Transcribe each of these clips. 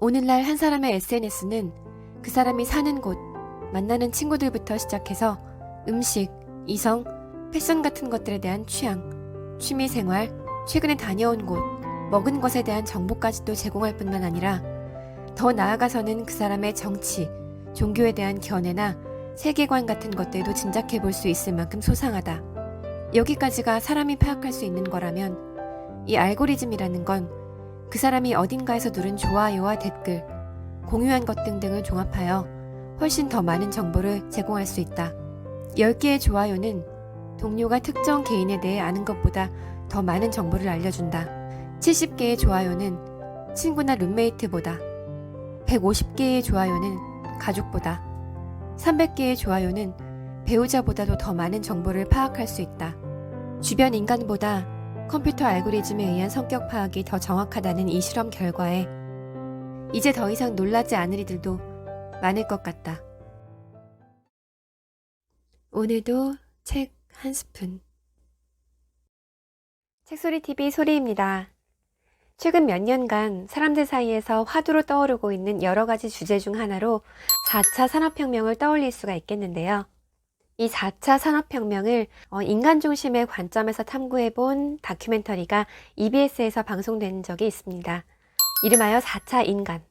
오늘날 한 사람의 SNS는 그 사람이 사는 곳, 만나는 친구들부터 시작해서 음식, 이성, 패션 같은 것들에 대한 취향, 취미생활, 최근에 다녀온 곳, 먹은 것에 대한 정보까지도 제공할 뿐만 아니라 더 나아가서는 그 사람의 정치, 종교에 대한 견해나 세계관 같은 것들도 짐작해 볼 수 있을 만큼 소상하다. 여기까지가 사람이 파악할 수 있는 거라면 이 알고리즘이라는 건 그 사람이 어딘가에서 누른 좋아요와 댓글, 공유한 것 등등을 종합하여 훨씬 더 많은 정보를 제공할 수 있다. 10개의 좋아요는 동료가 특정 개인에 대해 아는 것보다 더 많은 정보를 알려준다. 70개의 좋아요는 친구나 룸메이트보다, 150개의 좋아요는 가족보다, 300개의 좋아요는 배우자보다도 더 많은 정보를 파악할 수 있다. 주변 인간보다 컴퓨터 알고리즘에 의한 성격 파악이 더 정확하다는 이 실험 결과에 이제 더 이상 놀라지 않을 이들도 많을 것 같다. 오늘도 책 한 스푼. 책소리TV 소리입니다. 최근 몇 년간 사람들 사이에서 화두로 떠오르고 있는 여러 가지 주제 중 하나로 4차 산업혁명을 떠올릴 수가 있겠는데요. 이 4차 산업혁명을 인간 중심의 관점에서 탐구해본 다큐멘터리가 EBS에서 방송된 적이 있습니다. 이름하여 4차 인간.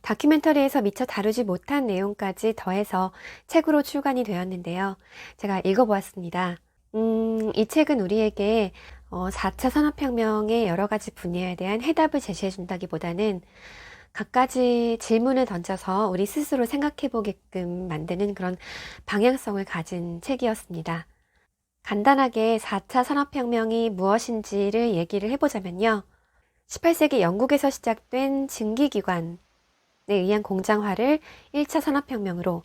다큐멘터리에서 미처 다루지 못한 내용까지 더해서 책으로 출간이 되었는데요. 제가 읽어보았습니다. 이 책은 우리에게 4차 산업혁명의 여러 가지 분야에 대한 해답을 제시해준다기보다는 갖가지 질문을 던져서 우리 스스로 생각해보게끔 만드는 그런 방향성을 가진 책이었습니다. 간단하게 4차 산업혁명이 무엇인지를 얘기를 해보자면요. 18세기 영국에서 시작된 증기기관에 의한 공장화를 1차 산업혁명으로,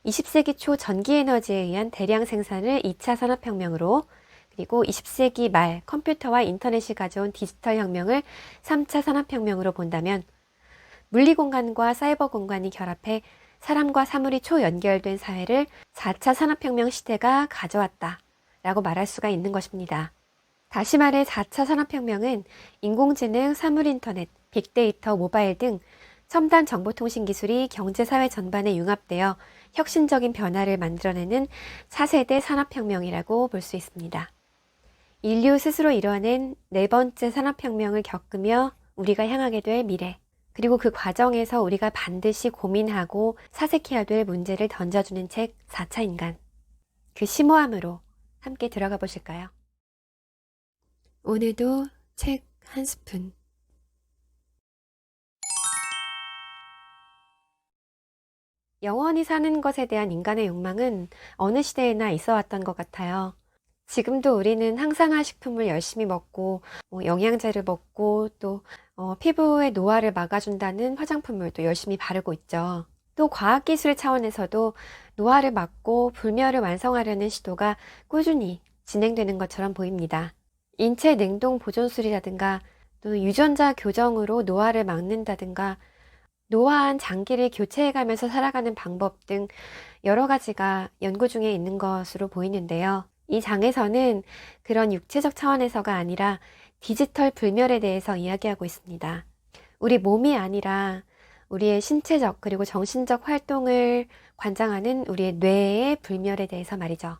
20세기 초 전기에너지에 의한 대량 생산을 2차 산업혁명으로, 그리고 20세기 말 컴퓨터와 인터넷이 가져온 디지털 혁명을 3차 산업혁명으로 본다면 물리 공간과 사이버 공간이 결합해 사람과 사물이 초연결된 사회를 4차 산업혁명 시대가 가져왔다 라고 말할 수가 있는 것입니다. 다시 말해 4차 산업혁명은 인공지능, 사물인터넷, 빅데이터, 모바일 등 첨단 정보통신 기술이 경제사회 전반에 융합되어 혁신적인 변화를 만들어내는 4세대 산업혁명이라고 볼 수 있습니다. 인류 스스로 이뤄낸 네 번째 산업혁명을 겪으며 우리가 향하게 될 미래, 그리고 그 과정에서 우리가 반드시 고민하고 사색해야 될 문제를 던져주는 책 4차 인간. 그 심오함으로 함께 들어가 보실까요? 오늘도 책 한 스푼. 영원히 사는 것에 대한 인간의 욕망은 어느 시대에나 있어 왔던 것 같아요. 지금도 우리는 항산화 식품을 열심히 먹고 영양제를 먹고 또 피부의 노화를 막아준다는 화장품을 또 열심히 바르고 있죠. 또 과학기술의 차원에서도 노화를 막고 불멸을 완성하려는 시도가 꾸준히 진행되는 것처럼 보입니다. 인체 냉동 보존술이라든가 또 유전자 교정으로 노화를 막는다든가 노화한 장기를 교체해가면서 살아가는 방법 등 여러 가지가 연구 중에 있는 것으로 보이는데요. 이 장에서는 그런 육체적 차원에서가 아니라 디지털 불멸에 대해서 이야기하고 있습니다. 우리 몸이 아니라 우리의 신체적 그리고 정신적 활동을 관장하는 우리의 뇌의 불멸에 대해서 말이죠.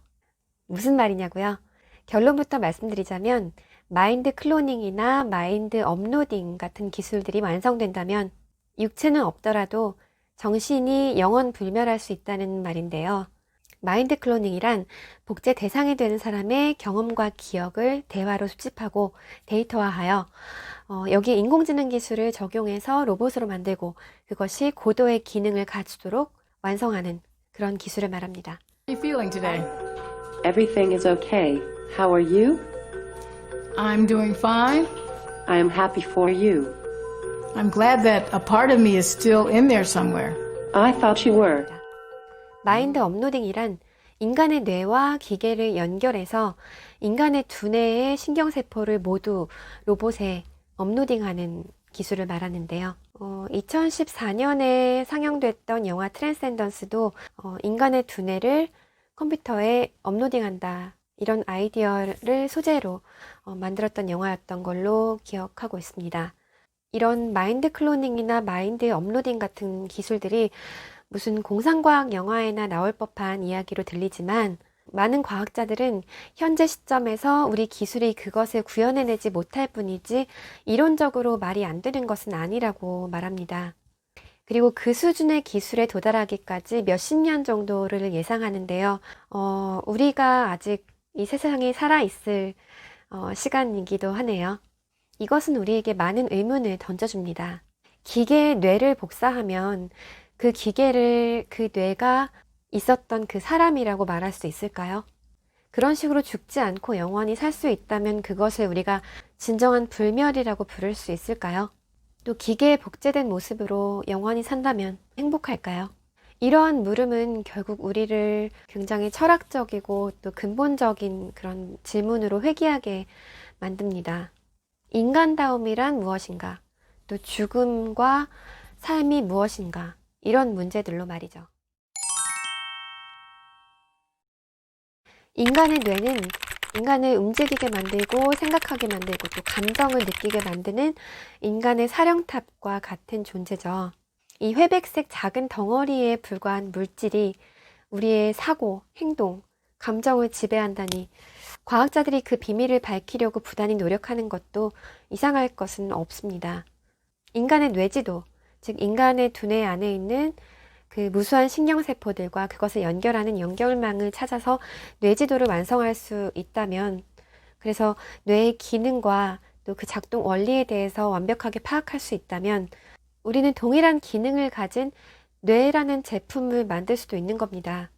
무슨 말이냐고요? 결론부터 말씀드리자면 마인드 클로닝이나 마인드 업로딩 같은 기술들이 완성된다면 육체는 없더라도 정신이 영원 불멸할 수 있다는 말인데요. 마인드 클로닝이란 복제 대상이 되는 사람의 경험과 기억을 대화로 수집하고 데이터화하여 여기에 인공지능 기술을 적용해서 로봇으로 만들고 그것이 고도의 기능을 갖추도록 완성하는 그런 기술을 말합니다. How are you feeling today? Everything is okay. How are you? I'm doing fine. I am happy for you. I'm glad that a part of me is still in there somewhere. I thought you were. 마인드 업로딩이란 인간의 뇌와 기계를 연결해서 인간의 두뇌의 신경세포를 모두 로봇에 업로딩하는 기술을 말하는데요. 2014년에 상영됐던 영화 트랜센던스도 인간의 두뇌를 컴퓨터에 업로딩한다 이런 아이디어를 소재로 만들었던 영화였던 걸로 기억하고 있습니다. 이런 마인드 클로닝이나 마인드 업로딩 같은 기술들이 무슨 공상과학 영화에나 나올 법한 이야기로 들리지만 많은 과학자들은 현재 시점에서 우리 기술이 그것을 구현해내지 못할 뿐이지 이론적으로 말이 안 되는 것은 아니라고 말합니다. 그리고 그 수준의 기술에 도달하기까지 몇십 년 정도를 예상하는데요. 우리가 아직 이 세상에 살아있을 시간이기도 하네요. 이것은 우리에게 많은 의문을 던져줍니다. 기계의 뇌를 복사하면 그 기계를 그 뇌가 있었던 그 사람이라고 말할 수 있을까요? 그런 식으로 죽지 않고 영원히 살 수 있다면 그것을 우리가 진정한 불멸이라고 부를 수 있을까요? 또 기계에 복제된 모습으로 영원히 산다면 행복할까요? 이러한 물음은 결국 우리를 굉장히 철학적이고 또 근본적인 그런 질문으로 회귀하게 만듭니다. 인간다움이란 무엇인가? 또 죽음과 삶이 무엇인가? 이런 문제들로 말이죠. 인간의 뇌는 인간을 움직이게 만들고 생각하게 만들고 또 감정을 느끼게 만드는 인간의 사령탑과 같은 존재죠. 이 회백색 작은 덩어리에 불과한 물질이 우리의 사고, 행동, 감정을 지배한다니 과학자들이 그 비밀을 밝히려고 부단히 노력하는 것도 이상할 것은 없습니다. 인간의 뇌지도, 즉 인간의 두뇌 안에 있는 그 무수한 신경세포들과 그것을 연결하는 연결망을 찾아서 뇌지도를 완성할 수 있다면, 그래서 뇌의 기능과 또 그 작동 원리에 대해서 완벽하게 파악할 수 있다면 우리는 동일한 기능을 가진 뇌라는 제품을 만들 수도 있는 겁니다.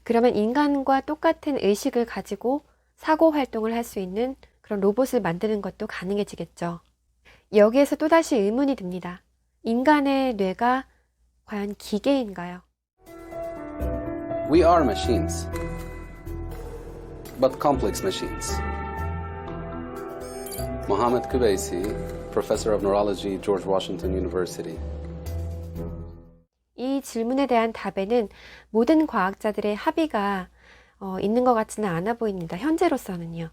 그러면 인간과 똑같은 의식을 가지고 사고 활동을 할 수 있는 그런 로봇을 만드는 것도 가능해지겠죠. 여기에서 또다시 의문이 듭니다. 인간의 뇌가 과연 기계인가요? We are machines, but complex machines. Mohammed Kubaisi, professor of neurology, George Washington University. 이 질문에 대한 답에는 모든 과학자들의 합의가 있는 것 같지는 않아 보입니다. 현재로서는요.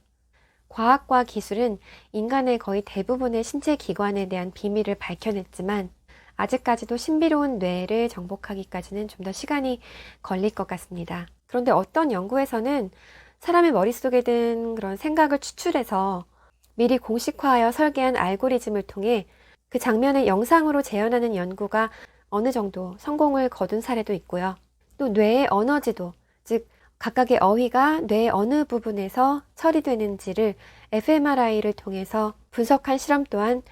과학과 기술은 인간의 거의 대부분의 신체 기관에 대한 비밀을 밝혀냈지만 아직까지도 신비로운 뇌를 정복하기까지는 좀 더 시간이 걸릴 것 같습니다. 그런데 어떤 연구에서는 사람의 머릿속에 든 그런 생각을 추출해서 미리 공식화하여 설계한 알고리즘을 통해 그 장면을 영상으로 재현하는 연구가 어느 정도 성공을 거둔 사례도 있고요. 또 뇌의 언어지도, 즉 각각의 어휘가 뇌의 어느 부분에서 처리되는지를 fMRI를 통해서 분석한 실험 또한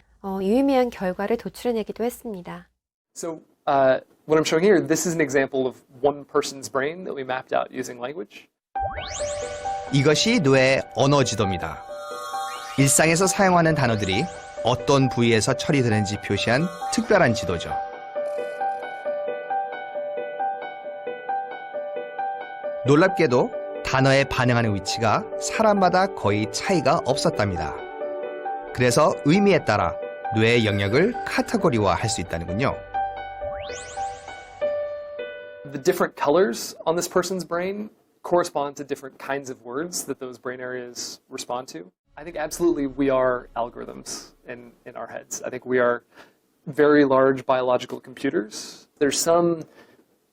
유의미한 결과를 도출해내기도 했습니다. So what I'm showing here, this is an example of one person's brain that we mapped out using language. 이것이 뇌의 언어 지도입니다. 일상에서 사용하는 단어들이 어떤 부위에서 처리되는지 표시한 특별한 지도죠. 놀랍게도 단어에 반응하는 위치가 사람마다 거의 차이가 없었답니다. 그래서 의미에 따라 뇌의 영역을 카테고리화할 수 있다는군요. The different colors on this person's brain correspond to different kinds of words that those brain areas respond to. I think absolutely we are algorithms in our heads. I think we are very large biological computers. There's some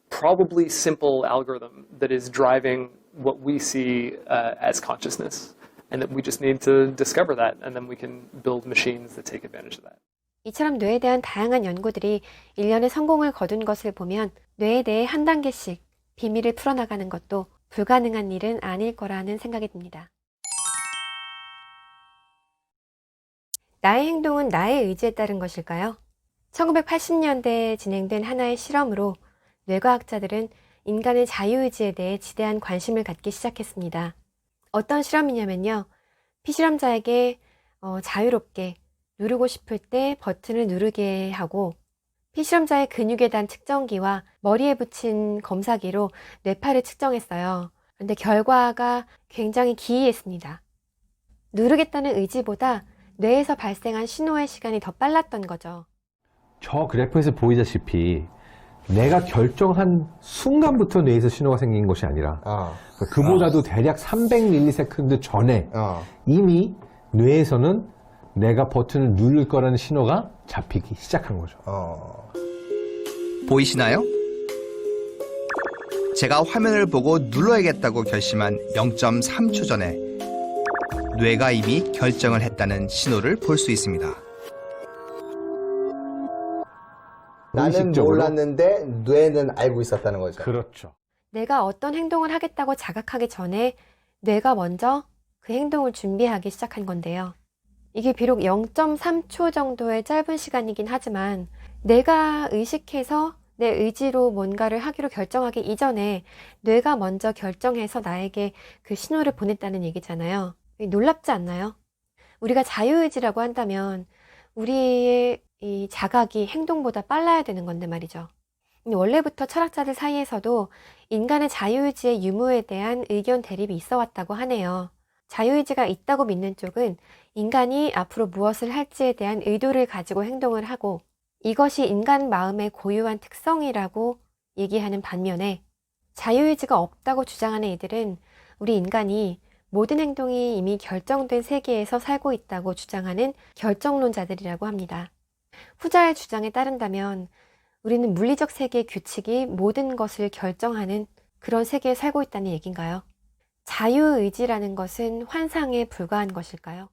probably simple algorithm that is driving what we see as consciousness. And that we just need to discover that, and then we can build machines that take advantage of that. 이처럼 뇌에 대한 다양한 연구들이 일련의 성공을 거둔 것을 보면 뇌에 대해 한 단계씩 비밀을 풀어나가는 것도 불가능한 일은 아닐 거라는 생각이 듭니다. 나의 행동은 나의 의지에 따른 것일까요? 1980년대에 진행된 하나의 실험으로 뇌과학자들은 인간의 자유의지에 대해 지대한 관심을 갖기 시작했습니다. 어떤 실험이냐면요. 피실험자에게 자유롭게 누르고 싶을 때 버튼을 누르게 하고 피실험자의 근육에 단 측정기와 머리에 붙인 검사기로 뇌파를 측정했어요. 그런데 결과가 굉장히 기이했습니다. 누르겠다는 의지보다 뇌에서 발생한 신호의 시간이 더 빨랐던 거죠. 저 그래프에서 보이다시피 내가 결정한 순간부터 뇌에서 신호가 생긴 것이 아니라 그보다도 대략 300ms 전에 이미 뇌에서는 내가 버튼을 누를 거라는 신호가 잡히기 시작한 거죠. 보이시나요? 제가 화면을 보고 눌러야겠다고 결심한 0.3초 전에 뇌가 이미 결정을 했다는 신호를 볼 수 있습니다. 나는 의식적으로? 몰랐는데 뇌는 알고 있었다는 거죠. 그렇죠. 내가 어떤 행동을 하겠다고 자각하기 전에 뇌가 먼저 그 행동을 준비하기 시작한 건데요. 이게 비록 0.3초 정도의 짧은 시간이긴 하지만 내가 의식해서 내 의지로 뭔가를 하기로 결정하기 이전에 뇌가 먼저 결정해서 나에게 그 신호를 보냈다는 얘기잖아요. 놀랍지 않나요? 우리가 자유의지라고 한다면 우리의 이 자각이 행동보다 빨라야 되는 건데 말이죠. 원래부터 철학자들 사이에서도 인간의 자유의지의 유무에 대한 의견 대립이 있어 왔다고 하네요. 자유의지가 있다고 믿는 쪽은 인간이 앞으로 무엇을 할지에 대한 의도를 가지고 행동을 하고 이것이 인간 마음의 고유한 특성이라고 얘기하는 반면에 자유의지가 없다고 주장하는 이들은 우리 인간이 모든 행동이 이미 결정된 세계에서 살고 있다고 주장하는 결정론자들이라고 합니다. 후자의 주장에 따른다면 우리는 물리적 세계의 규칙이 모든 것을 결정하는 그런 세계에 살고 있다는 얘기인가요? 자유의지라는 것은 환상에 불과한 것일까요?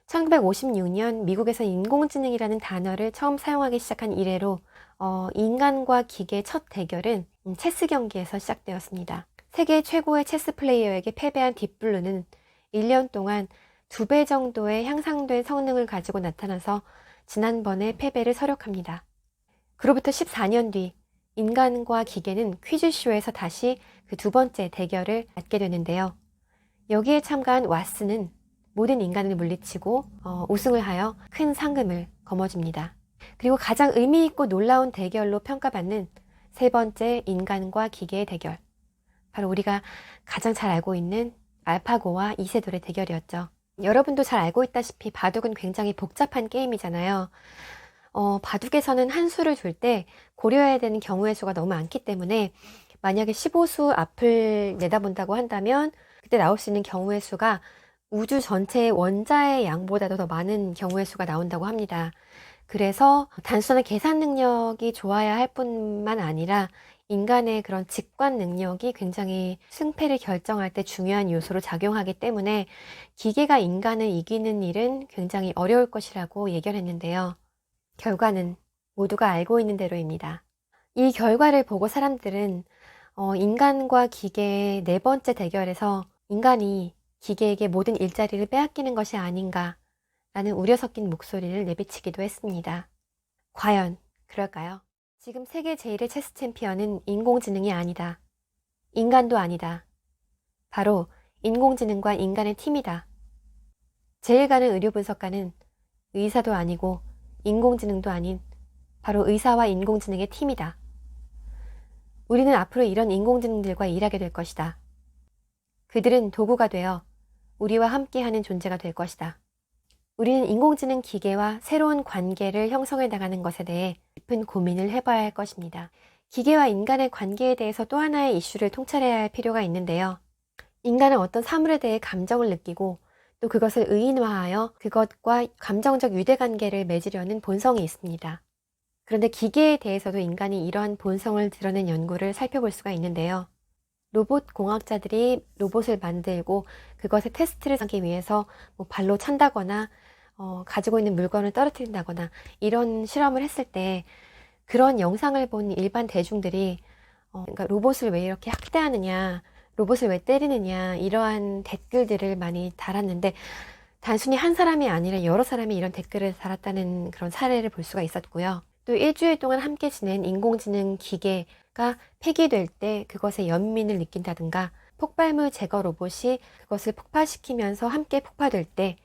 1956년 미국에서 인공지능이라는 단어를 처음 사용하기 시작한 이래로 인간과 기계의 첫 대결은 체스 경기에서 시작되었습니다. 세계 최고의 체스 플레이어에게 패배한 딥블루는 1년 동안 2배 정도의 향상된 성능을 가지고 나타나서 지난번에 패배를 서력합니다. 그로부터 14년 뒤 인간과 기계는 퀴즈쇼에서 다시 그 두 번째 대결을 갖게 되는데요. 여기에 참가한 왓슨은 모든 인간을 물리치고 우승을 하여 큰 상금을 거머쥡니다. 그리고 가장 의미 있고 놀라운 대결로 평가받는 세 번째 인간과 기계의 대결, 바로 우리가 가장 잘 알고 있는 알파고와 이세돌의 대결이었죠. 여러분도 잘 알고 있다시피 바둑은 굉장히 복잡한 게임이잖아요. 바둑에서는 한 수를 둘 때 고려해야 되는 경우의 수가 너무 많기 때문에 만약에 15수 앞을 내다본다고 한다면 그때 나올 수 있는 경우의 수가 우주 전체의 원자의 양보다도 더 많은 경우의 수가 나온다고 합니다. 그래서 단순한 계산 능력이 좋아야 할 뿐만 아니라 인간의 그런 직관 능력이 굉장히 승패를 결정할 때 중요한 요소로 작용하기 때문에 기계가 인간을 이기는 일은 굉장히 어려울 것이라고 예견했는데요. 결과는 모두가 알고 있는 대로입니다. 이 결과를 보고 사람들은 인간과 기계의 네 번째 대결에서 인간이 기계에게 모든 일자리를 빼앗기는 것이 아닌가라는 우려 섞인 목소리를 내비치기도 했습니다. 과연 그럴까요? 지금 세계 제1의 체스 챔피언은 인공지능이 아니다. 인간도 아니다. 바로 인공지능과 인간의 팀이다. 제일 가는 의료 분석가는 의사도 아니고 인공지능도 아닌 바로 의사와 인공지능의 팀이다. 우리는 앞으로 이런 인공지능들과 일하게 될 것이다. 그들은 도구가 되어 우리와 함께하는 존재가 될 것이다. 우리는 인공지능 기계와 새로운 관계를 형성해 나가는 것에 대해 깊은 고민을 해봐야 할 것입니다. 기계와 인간의 관계에 대해서 또 하나의 이슈를 통찰해야 할 필요가 있는데요. 인간은 어떤 사물에 대해 감정을 느끼고 또 그것을 의인화하여 그것과 감정적 유대관계를 맺으려는 본성이 있습니다. 그런데 기계에 대해서도 인간이 이러한 본성을 드러낸 연구를 살펴볼 수가 있는데요. 로봇 공학자들이 로봇을 만들고 그것의 테스트를 하기 위해서 발로 찬다거나 가지고 있는 물건을 떨어뜨린다거나 이런 실험을 했을 때 그런 영상을 본 일반 대중들이 그러니까 로봇을 왜 이렇게 학대하느냐, 로봇을 왜 때리느냐 이러한 댓글들을 많이 달았는데 단순히 한 사람이 아니라 여러 사람이 이런 댓글을 달았다는 그런 사례를 볼 수가 있었고요. 또 일주일 동안 함께 지낸 인공지능 기계가 폐기될 때 그것의 연민을 느낀다든가 폭발물 제거 로봇이 그것을 폭파시키면서 함께 폭파될 때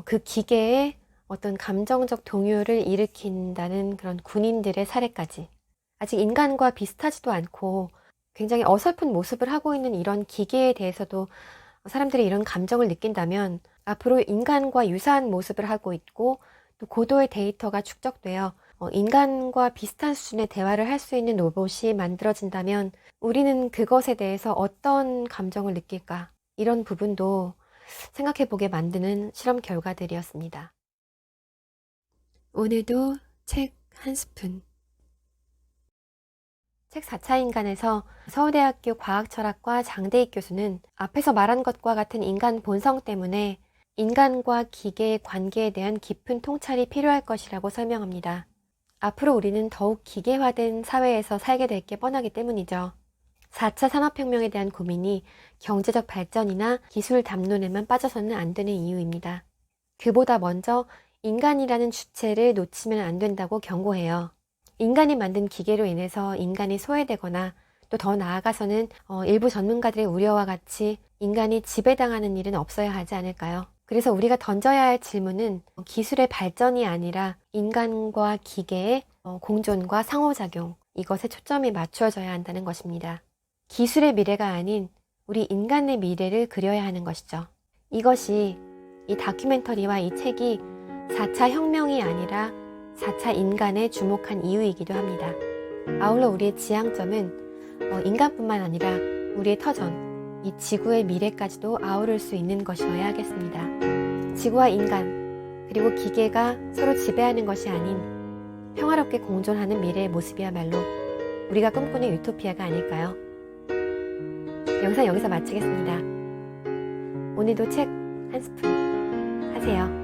그 기계의 어떤 감정적 동요를 일으킨다는 그런 군인들의 사례까지 아직 인간과 비슷하지도 않고 굉장히 어설픈 모습을 하고 있는 이런 기계에 대해서도 사람들이 이런 감정을 느낀다면 앞으로 인간과 유사한 모습을 하고 있고 또 고도의 데이터가 축적되어 인간과 비슷한 수준의 대화를 할 수 있는 로봇이 만들어진다면 우리는 그것에 대해서 어떤 감정을 느낄까? 이런 부분도 생각해보게 만드는 실험 결과들이었습니다. 오늘도 책 한 스푼. 책 4차 인간에서 서울대학교 과학철학과 장대익 교수는 앞에서 말한 것과 같은 인간 본성 때문에 인간과 기계의 관계에 대한 깊은 통찰이 필요할 것이라고 설명합니다. 앞으로 우리는 더욱 기계화된 사회에서 살게 될 게 뻔하기 때문이죠. 4차 산업혁명에 대한 고민이 경제적 발전이나 기술 담론에만 빠져서는 안 되는 이유입니다. 그보다 먼저 인간이라는 주체를 놓치면 안 된다고 경고해요. 인간이 만든 기계로 인해서 인간이 소외되거나 또 더 나아가서는 일부 전문가들의 우려와 같이 인간이 지배당하는 일은 없어야 하지 않을까요? 그래서 우리가 던져야 할 질문은 기술의 발전이 아니라 인간과 기계의 공존과 상호작용, 이것에 초점이 맞추어져야 한다는 것입니다. 기술의 미래가 아닌 우리 인간의 미래를 그려야 하는 것이죠. 이것이 이 다큐멘터리와 이 책이 4차 혁명이 아니라 4차 인간에 주목한 이유이기도 합니다. 아울러 우리의 지향점은 인간뿐만 아니라 우리의 터전, 이 지구의 미래까지도 아우를 수 있는 것이어야 하겠습니다. 지구와 인간, 그리고 기계가 서로 지배하는 것이 아닌 평화롭게 공존하는 미래의 모습이야말로 우리가 꿈꾸는 유토피아가 아닐까요? 영상 여기서 마치겠습니다. 오늘도 책 한 스푼 하세요.